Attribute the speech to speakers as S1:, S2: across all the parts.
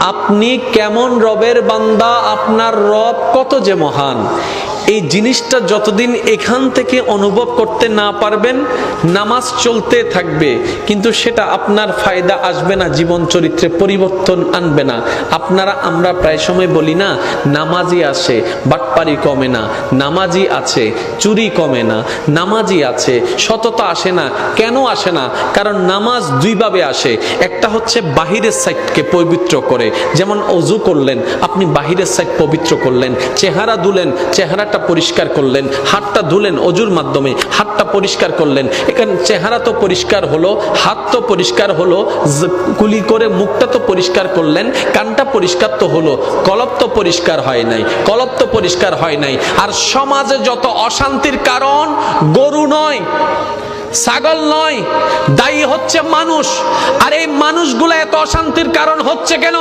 S1: আপনি কেমন রবের বান্দা, আপনার রব কত যে মহান, এই জিনিসটা যতদিন এখান থেকে অনুভব করতে না পারবেন নামাজ চলতে থাকবে, কিন্তু সেটা আপনার ফায়দা আসবে না, জীবন চরিত্রে পরিবর্তন আনবে না। আমরা প্রায় সময় বলি না, নামাজি আছে বাটপারি কমে না, নামাজি আছে চুরি কমে না, নামাজি আছে সততা আসে না। কেন আসে না? কারণ নামাজ দুইভাবে আসে। একটা হচ্ছে বাহিরের সাইডকে পবিত্র করে, যেমন ওযু করলেন, আপনি বাহিরের সাইড পবিত্র করলেন, চেহারা ধুলেন, চেহারাটা পরিষ্কার করলেন, হাতটা ধুলেন ওযুর মাধ্যমে, হাতটা পরিষ্কার করলেন। এখানে চেহারা তো পরিষ্কার হলো, হাত তো পরিষ্কার হলো, কুলি করে মুখটা তো পরিষ্কার করলেন, কানটা পরিষ্কার তো হলো, কলব তো পরিষ্কার হয় নাই, কলব তো পরিষ্কার হয় নাই। আর সমাজে যত অশান্তির কারণ গরু নয়, ছাগল নয়, দায়ী হচ্ছে মানুষ। আর এই মানুষগুলো এত অশান্তির কারণ হচ্ছে কেন?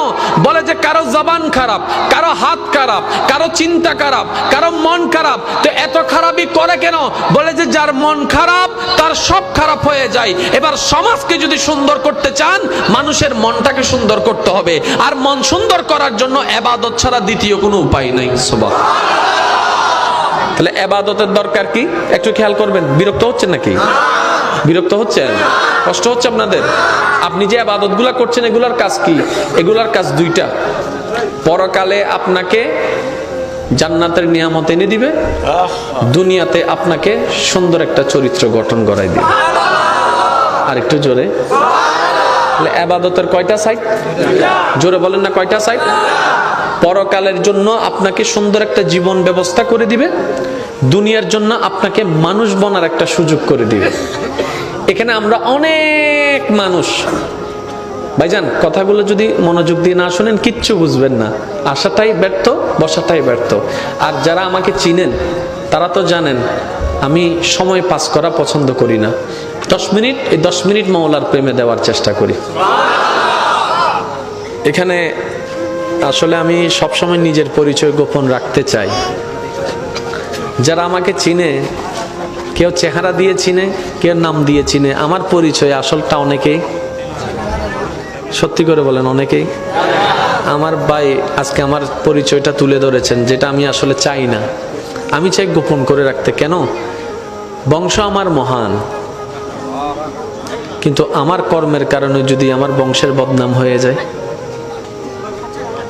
S1: বলে যে কারো জবান খারাপ, কারো হাত খারাপ, কারো চিন্তা খারাপ, কারো মন খারাপ। তো এত খারাপই করে কেন? বলে যে যার মন খারাপ তার সব খারাপ হয়ে যায়। এবার সমাজকে যদি সুন্দর করতে চান, মানুষের মনটাকে সুন্দর করতে হবে। আর মন সুন্দর করার জন্য ইবাদত ছাড়া দ্বিতীয় কোনো উপায় নাই। সুবহানাল্লাহ। তাহলে ইবাদতের দরকার কি? একটু খেয়াল করবেন। বিরক্ত হচ্ছেন নাকি? বিরক্ত হচ্ছেন? কষ্ট হচ্ছে আপনাদের? আপনি যে ইবাদতগুলা করছেন এগুলার কাজ কি? এগুলার কাজ দুইটা। পরকালে আপনাকে জান্নাতের নিয়ামত এনে দিবে, দুনিয়াতে আপনাকে সুন্দর একটা চরিত্র গঠন করাই দিবে। আর একটু জোরে। তাহলে ইবাদতের কয়টা সাইড? জোরে বলেন না, কয়টা সাইড? পরকালের জন্য আপনাকে সুন্দর একটা জীবন ব্যবস্থা করে দিবে, দুনিয়ার জন্য আপনাকে মানুষ বনার একটা সুযোগ করে দিবে। এখানে আমরা অনেক মানুষ, ভাইজান কথাগুলো যদি মনোযোগ দিয়ে না শুনেন কিচ্ছু বুঝবেন না। আসাটাই ব্যর্থ, বসাটাই ব্যর্থ। আর যারা আমাকে চিনেন তারা তো জানেন আমি সময় পাস করা পছন্দ করি না। 10 মিনিট, এই 10 মিনিট মাওলার প্রেমে দেওয়ার চেষ্টা করি। এখানে আসলে আমি সবসময় নিজের পরিচয় গোপন রাখতে চাই। যারা আমাকে চিনে, কেউ চেহারা দিয়ে চিনে, কেউ নাম দিয়ে চিনে, আমার পরিচয় আসলটা অনেকেই, সত্যি করে বলেন অনেকেই। আমার ভাই আজকে আমার পরিচয়টা তুলে ধরেছেন, যেটা আমি আসলে চাই না। আমি চাই গোপন করে রাখতে। কেন? বংশ আমার মহান, কিন্তু আমার কর্মের কারণে যদি আমার বংশের বদনাম হয়ে যায়,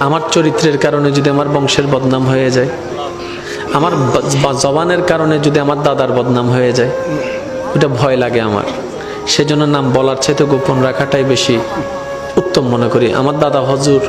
S1: আমার চরিত্রের কারণে যদি আমার বংশের বদনাম হয়ে যায়, আমার জবানের কারণে যদি আমার দাদার বদনাম হয়ে যায়, ওটা ভয় লাগে আমার। সেজন্য নাম বলার চাইতে গোপন রাখাটাই বেশি উত্তম মনে করি। আমার দাদা হজুর